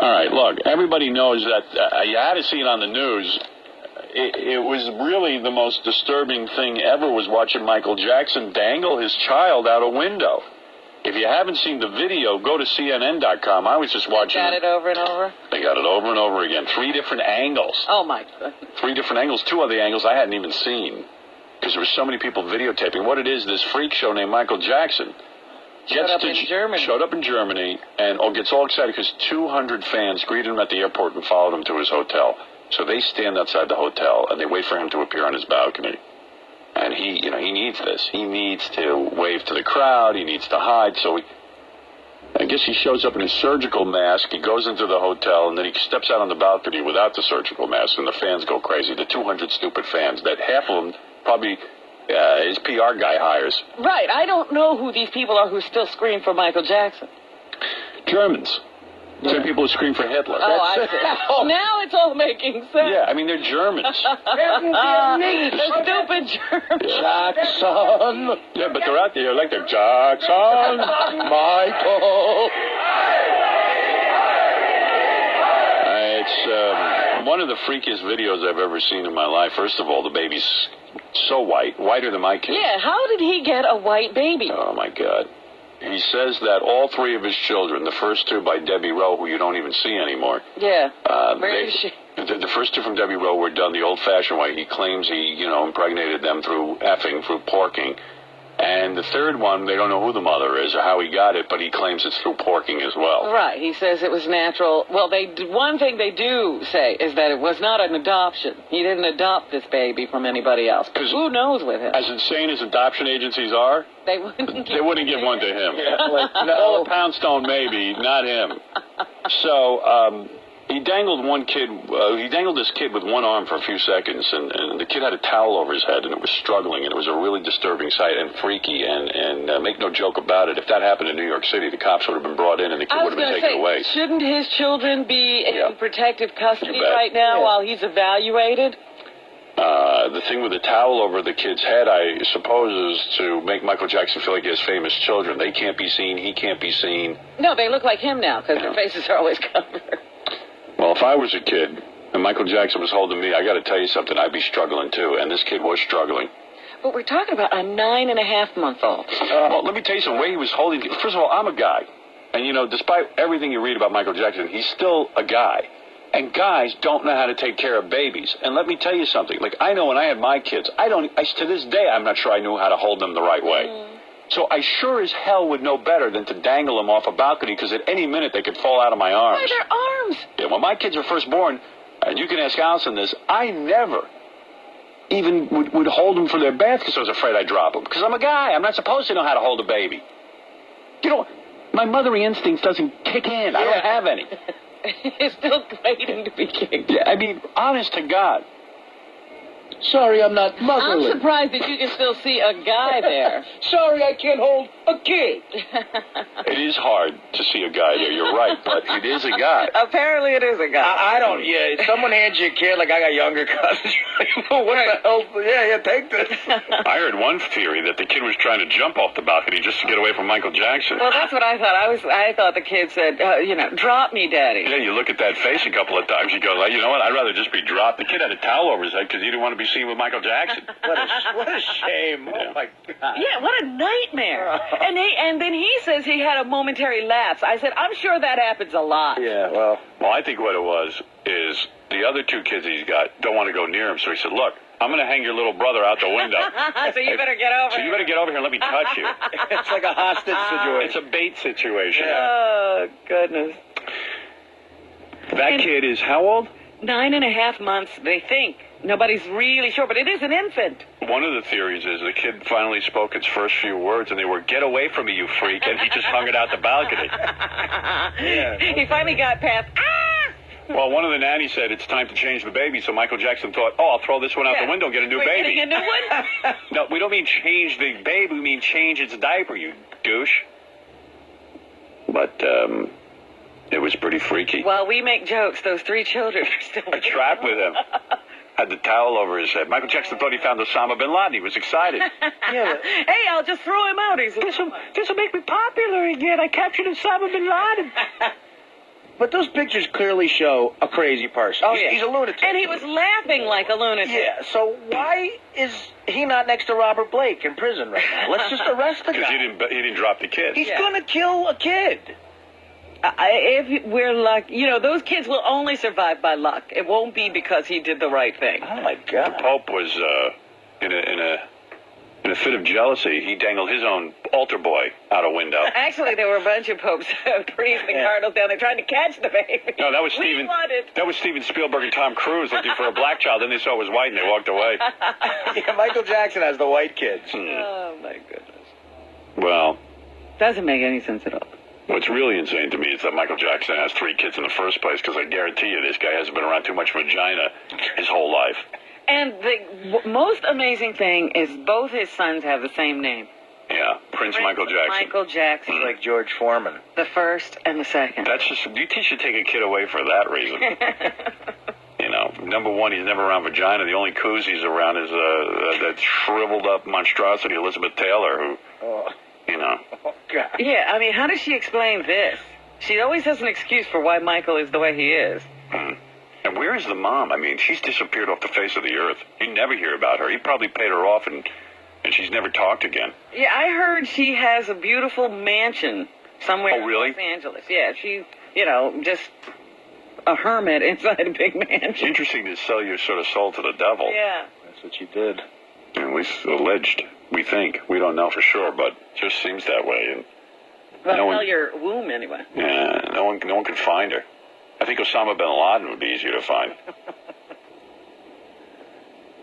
All right, look, everybody knows that you had to see it on the news. It was really the most disturbing thing ever was watching Michael Jackson dangle his child out a window. If you haven't seen the video, go to CNN.com. I was just watching They got it over and over? They got it over and over again. 3 different angles. Oh, my God. 3 different angles. 2 other angles I hadn't even seen because there were so many people videotaping. What it is, this freak show named Michael Jackson Showed up in Germany and gets all excited because 200 fans greeted him at the airport and followed him to his hotel. So they stand outside the hotel and they wait for him to appear on his balcony. And he needs this. He needs to wave to the crowd. He needs to hide. So I guess he shows up in his surgical mask. He goes into the hotel, and then he steps out on the balcony without the surgical mask, and the fans go crazy. The 200 stupid fans that half of them probably his PR guy hires. Right. I don't know who these people are who still scream for Michael Jackson. Germans. Same people who scream for Hitler. Oh, I see. Now it's all making sense. Yeah, I mean, they're Germans. The stupid Germans. Jackson. Yeah, but they're out there like they're Jackson. Michael. It's one of the freakiest videos I've ever seen in my life. First of all, the baby's so white, whiter than my kids. Yeah, how did he get a white baby? Oh, my God. He says that all 3 of his children, the first 2 by Debbie Rowe, who you don't even see anymore. Yeah. Where is she? The first 2 from Debbie Rowe were done the old-fashioned way. He claims he, impregnated them through porking. And the 3rd one, they don't know who the mother is or how he got it, but he claims it's through porking as well. Right. He says it was natural. Well, one thing they do say is that it was not an adoption. He didn't adopt this baby from anybody else. Who knows with him? As insane as adoption agencies are, they wouldn't give one to him. Yeah, like, no. Well, a Poundstone maybe, not him. So, he dangled this kid with one arm for a few seconds, and the kid had a towel over his head, and it was struggling, and it was a really disturbing sight and freaky, and make no joke about it. If that happened in New York City, the cops would have been brought in, and the kid would have been taken away. Shouldn't his children be in protective custody right Yeah. now while he's evaluated? The thing with the towel over the kid's head, I suppose, is to make Michael Jackson feel like he has famous children. They can't be seen, he can't be seen. No, they look like him now, because their faces are always covered. Well, if I was a kid and Michael Jackson was holding me, I got to tell you something, I'd be struggling too, and this kid was struggling. But we're talking about a 9.5-month-old. Well, let me tell you something, the way he was holding. First of all, I'm a guy, and despite everything you read about Michael Jackson, he's still a guy. And guys don't know how to take care of babies. And let me tell you something, like I know when I had my kids, to this day, I'm not sure I knew how to hold them the right way. So I sure as hell would know better than to dangle them off a balcony, because at any minute they could fall out of my arms. Why, their arms? Yeah, when my kids were first born, and you can ask Allison this, I never even would hold them for their bath because I was afraid I'd drop them. Because I'm a guy. I'm not supposed to know how to hold a baby. My mothering instincts doesn't kick in. I don't have any. It's still waiting to be kicked. Yeah, I mean, honest to God. Sorry, I'm not motherly. I'm surprised that you can still see a guy there. Sorry, I can't hold a kid. It is hard to see a guy there, you're right, but it is a guy. Apparently it is a guy. I don't, if someone hands you a kid, like I got younger cousins, what the hell? Yeah, take this. I heard one theory that the kid was trying to jump off the balcony just to get away from Michael Jackson. Well, that's what I thought. I thought the kid said, drop me, Daddy. Yeah, you look at that face a couple of times, you go, you know what, I'd rather just be dropped. The kid had a towel over his head because he didn't want to be seen with Michael Jackson. What a shame. Oh, my God. Yeah, what a nightmare. And then he says he had a momentary lapse. I said, I'm sure that happens a lot. Yeah, well, I think what it was is the other 2 kids he's got don't want to go near him, so he said, look, I'm going to hang your little brother out the window. So you better get over here. So you better get over here and let me touch you. it's like a hostage situation. It's a bait situation. Yeah. Oh, goodness. That kid is how old? 9.5 months, they think. Nobody's really sure, but it is an infant. One of the theories is the kid finally spoke its first few words, and they were, get away from me, you freak, and he just hung it out the balcony. Yeah. He finally got past, Well, one of the nannies said it's time to change the baby, so Michael Jackson thought, I'll throw this one out the window and get a new baby. Getting a new one? No, we don't mean change the baby, we mean change its diaper, you douche. But, it was pretty freaky. While we make jokes, those 3 children are still A trap with him. Had the towel over his head. Michael Jackson thought he found Osama bin Laden. He was excited. Yeah. Hey, I'll just throw him out. He said, this'll make me popular again. I captured Osama bin Laden. But those pictures clearly show a crazy person. Oh, He's a lunatic. And he was laughing like a lunatic. Yeah, so why is he not next to Robert Blake in prison right now? Let's just arrest the Because guy. he didn't drop the kid. He's going to kill a kid. If we're lucky, those kids will only survive by luck. It won't be because he did the right thing. Oh, my The God. Pope was in a fit of jealousy. He dangled his own altar boy out a window. Actually, there were a bunch of popes, priests, and cardinals down there trying to catch the baby. No, that was We Steven. wanted. That was Steven Spielberg and Tom Cruise looking for a black child. Then they saw it was white and they walked away. Yeah, Michael Jackson has the white kids. Oh, my goodness. Well, Doesn't make any sense at all. what's really insane to me is that Michael Jackson has 3 kids in the first place, because I guarantee you this guy hasn't been around too much vagina his whole life. And the most amazing thing is both his sons have the same name. Yeah, Prince Michael Jackson. Michael Jackson. Like George Foreman. The first and the second. That's just, you should take a kid away for that reason. Number one, he's never around vagina. The only coos he's around is that shriveled up monstrosity, Elizabeth Taylor, who, Oh, God. Yeah, I mean, how does she explain this? She always has an excuse for why Michael is the way he is. And where is the mom? I mean, she's disappeared off the face of the earth. You never hear about her. He probably paid her off, and she's never talked again. Yeah, I heard she has a beautiful mansion somewhere Oh, really? in Los Angeles. Yeah, she's, just a hermit inside a big It's mansion. interesting to sell your sort of soul to the devil. Yeah. That's what you did. At least alleged. We think. We don't know for sure, but it just seems that way. And Well, No one- hell, your womb, anyway. yeah, no one could find her. I think Osama bin Laden would be easier to find.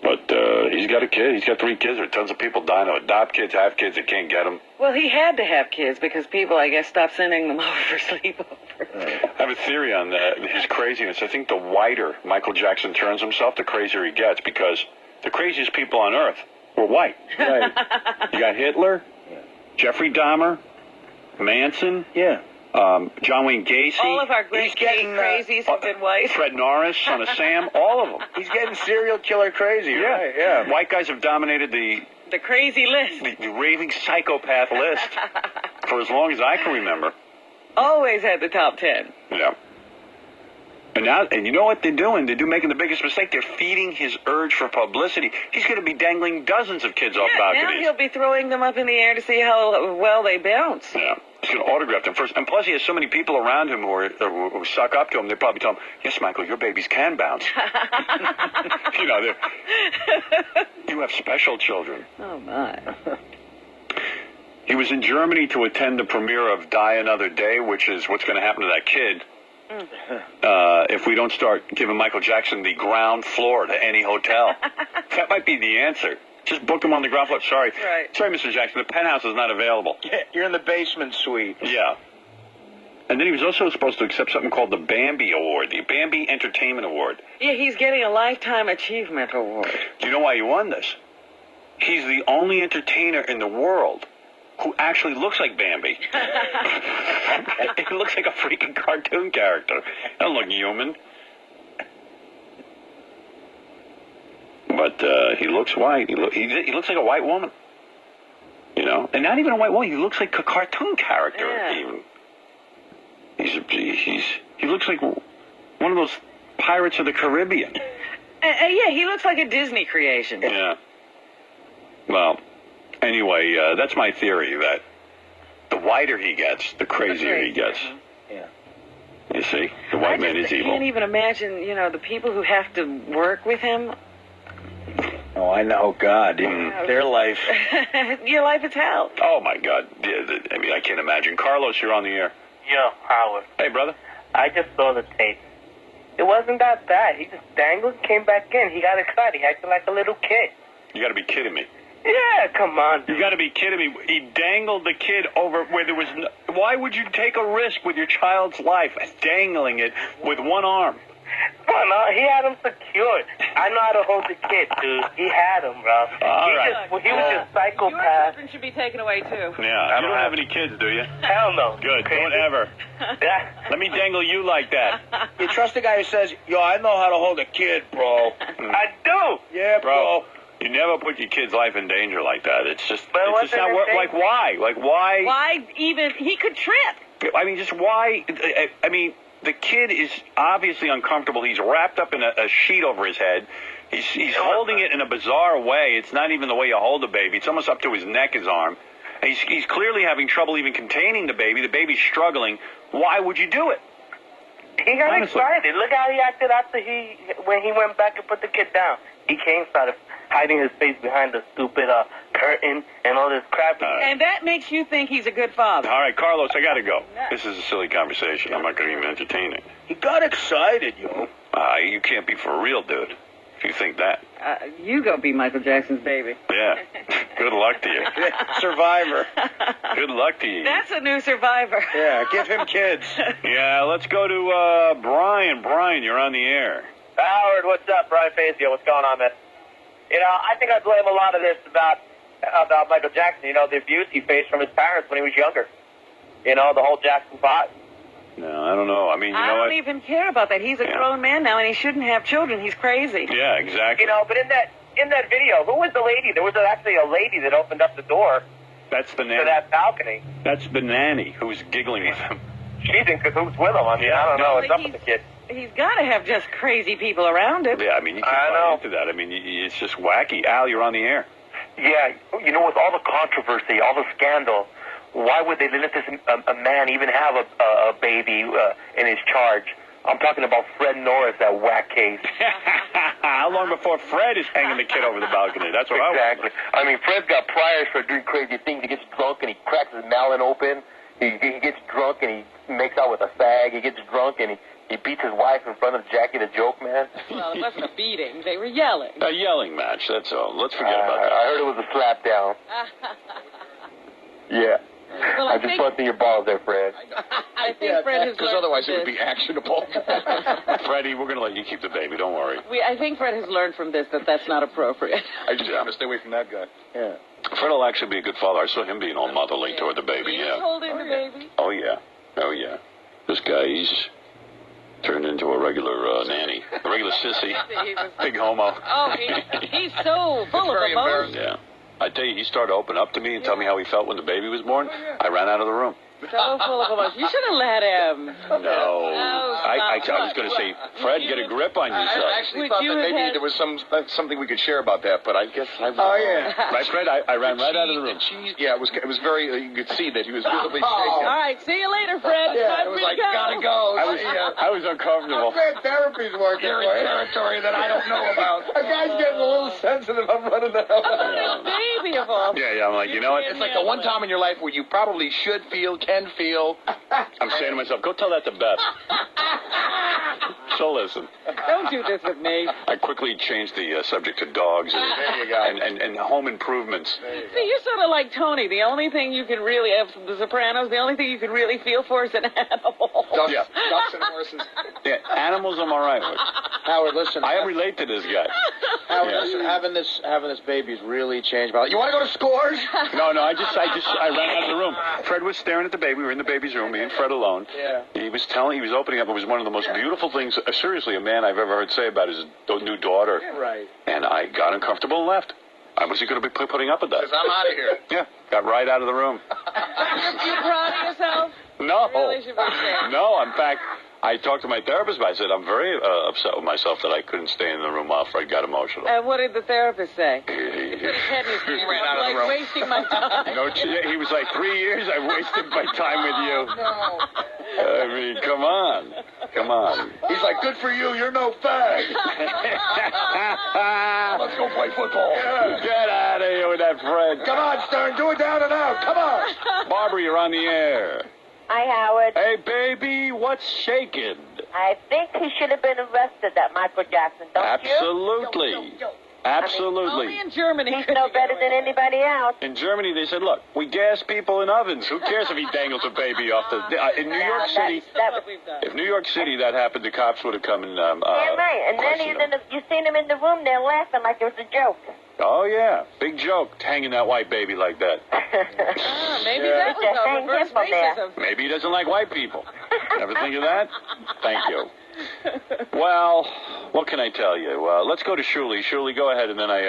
But he's got a kid. He's got 3 kids. There are tons of people dying to adopt kids, have kids that can't get them. Well, he had to have kids because people, I guess, stopped sending them over for sleepovers. I have a theory on that, his craziness. I think the whiter Michael Jackson turns himself, the crazier he gets, because the craziest people on earth were white. Right. You got Hitler, Jeffrey Dahmer, Manson, Yeah. John Wayne Gacy, All of our great He's getting, crazies have been white. Fred Norris, Son of Sam, all of them. He's getting serial killer crazy, right? Yeah. White guys have dominated the crazy list. raving psychopath list for as long as I can remember. Always had the top 10. Yeah. And you know what they're doing? They're making the biggest mistake. They're feeding his urge for publicity. He's going to be dangling dozens of kids off Now balconies. he'll be throwing them up in the air to see how well they bounce. Yeah. He's going to autograph them first. And plus, he has so many people around him who suck up to him. They probably tell him, yes, Michael, your babies can bounce. You have special children. Oh, my. He was in Germany to attend the premiere of Die Another Day, which is what's going to happen to that kid if we don't start giving Michael Jackson the ground floor to any hotel. That might be the answer. Just book him on the ground floor. Sorry. Right. Sorry, Mr. Jackson. The penthouse is not available. Yeah, you're in the basement suite. Yeah. And then he was also supposed to accept something called the Bambi Award, the Bambi Entertainment Award. Yeah, he's getting a Lifetime Achievement Award. Do you know why he won this? He's the only entertainer in the world who actually looks like Bambi. He looks like a freaking cartoon character. He doesn't look human. But he looks white. He looks like a white woman. And not even a white woman. He looks like a cartoon character. Yeah. Even. He looks like one of those Pirates of the Caribbean. Yeah, he looks like a Disney creation. Yeah. Well, anyway, that's my theory, that the whiter he gets, the crazier he gets. Yeah. You see? The white man is I evil. can't even imagine, the people who have to work with him. Oh, I know. God. Their life. Your life is hell. Oh, my God. I mean, I can't imagine. Carlos, you're on the air. Yo, Howard, Hey, brother. I just saw the tape. It wasn't that bad. He just dangled, came back in. He got excited. He acted like a little kid. You got to be kidding me. Yeah, come on. You got to be kidding me. He dangled the kid over where there was no... Why would you take a risk with your child's life, dangling it with one arm? Oh, no, he had him secured. I know how to hold the kid, dude. He had him, bro. All right. He was just Your psychopath. children should be taken away, too. Yeah, you don't have any kids, do you? Hell no. Good, Crazy. don't ever. Yeah. Let me dangle you like that. You trust a guy who says, yo, I know how to hold a kid, bro. I do. Yeah, Bro, you never put your kid's life in danger like that. It's just, But it it's just wasn't not in worth, danger. like, why? Like, why? Why even? He could trip. I mean, just why? I mean, the kid is obviously uncomfortable. He's wrapped up in a sheet over his head. He's holding it in a bizarre way. It's not even the way you hold a baby. It's almost up to his neck, his arm. He's clearly having trouble even containing the baby. The baby's struggling. Why would you do it? He got Honestly. excited. Look how he acted after when he went back and put the kid down. He came, started hiding his face behind the stupid curtain and all this crap. And that makes you think he's a good father. All right, Carlos, I got to go. This is a silly conversation. I'm not going to even entertain it. He got excited, yo. You can't be for real, dude, if you think that. You go be Michael Jackson's baby. Yeah. Good luck to you. Survivor. Good luck to you. That's a new Survivor. Yeah, give him kids. Yeah, let's go to Brian. Brian, you're on the air. Howard, what's up? Brian Fazio, what's going on, man? You know, I think I blame a lot of this about Michael Jackson. You know, the abuse he faced from his parents when he was younger. You know, the whole Jackson 5. No, I don't know. I mean, you I know don't what? even care about that. He's a grown man now, and he shouldn't have children. He's crazy. Yeah, exactly. You know, but in that video, who was the lady? There was actually a lady that opened up the door That's the to nanny. that balcony. That's the nanny who's giggling with him. She's in cahoots with him. I mean, I don't know what's up with the kid. He's got to have just crazy people around him. Yeah, I mean, you can't buy into that. I mean, it's just wacky. Al, you're on the air. Yeah, you know, with all the controversy, all the scandal, why would they let this a man even have a baby in his charge? I'm talking about Fred Norris, that whack case. How long before Fred is hanging the kid over the balcony? That's what Exactly. I mean, Fred's got priors for doing crazy things. He gets drunk and he cracks his melon open. He gets drunk and he makes out with a fag. He gets drunk and he beats his wife in front of Jackie the Joke Man. Well, it wasn't a beating. They were yelling. A yelling match, that's all. Let's forget about that. I heard it was a slap down. Yeah. Well, I'm just busting your balls there, Fred. I think Fred has learned otherwise from it would this. be actionable. Freddie, we're going to let you keep the baby. Don't worry. I think Fred has learned from this that that's not appropriate. I just want to stay away from that guy. Yeah. Fred will actually be a good father. I saw him being all motherly toward the baby, He's yeah. holding the baby. Oh, yeah. Oh, yeah. This guy, he's turned into a regular nanny. A regular sissy. Big homo. Oh, he's so full of emotion. Yeah. I tell you, he started to open up to me and tell me how he felt when the baby was born. I ran out of the room. So full of emotion. You should have let him. No. I was going to say, Fred, get a grip on yourself. I actually Would thought you that have maybe had- there was something we could share about that, but I guess I was... Oh, yeah. Right, Fred? I ran right out of the room. Yeah, it was very... you could see that he was visibly All shaken. right, see you later, Fred. Yeah, Time it was for like, you to gotta go. I was uncomfortable. Therapy's working You're in territory that I don't know about. A guy's getting a little sensitive. I'm running the hell out. Oh, baby of all. Yeah, I'm like, you know what? It's like the one time in your life where you probably should feel, can feel. I'm saying to myself, go tell that to Beth. So listen. Don't do this with me. I quickly changed the subject to dogs There you go. and home improvements. See, you're sort of like Tony. The only thing you can really, after The Sopranos, the only thing you can really feel for is an animal. Ducks, Yeah. ducks and horses. Yeah, animals I'm all right with. Howard, listen. I relate to this guy. Howard, Yeah. listen. Having this baby's really changed my life. You want to go to Scores? No, I ran out of the room. Fred was staring at the baby. We were in the baby's room, me and Fred alone. Yeah. He was opening up. It was one of the most beautiful things, seriously, a man I've ever heard say about his new daughter. Right. And I got uncomfortable and left. I wasn't going to be putting up with that. I'm out of here. Yeah, got right out of the room. You proud of yourself? No. Really should be ashamed. No, in fact, I talked to my therapist, but I said I'm very upset with myself that I couldn't stay in the room while Fred got emotional. And what did the therapist say? Put his head in his He hands. ran out of the Like room. wasting my time. No, he was like, 3 years I've wasted my time with you. No. I mean, come on. He's like, good for you. You're no fag. Let's go play football. Get out of here with that Fred. Come on, Stern. Do it down and out. Come on. Barbara, you're on the air. Hi, Howard. Hey, baby, what's shaking? I think he should have been arrested, that Michael Jackson, don't Absolutely. Absolutely. Only in Germany. you? He's no better than anybody else. In Germany, they said, look, we gas people in ovens. Who cares if he dangles a baby off the... in New York City, That What we've done. if New York City that happened, the cops would have come and yeah, right. And then questioned him. you seen him in the room there laughing like it was a joke. Oh, yeah. Big joke, hanging that white baby like that. Ah, maybe Yeah. that was Just our hang reverse him on there. racism. Maybe he doesn't like white people. Ever think of that? Thank you. Well, what can I tell you? Let's go to Shuli. Shuli, go ahead, and then I...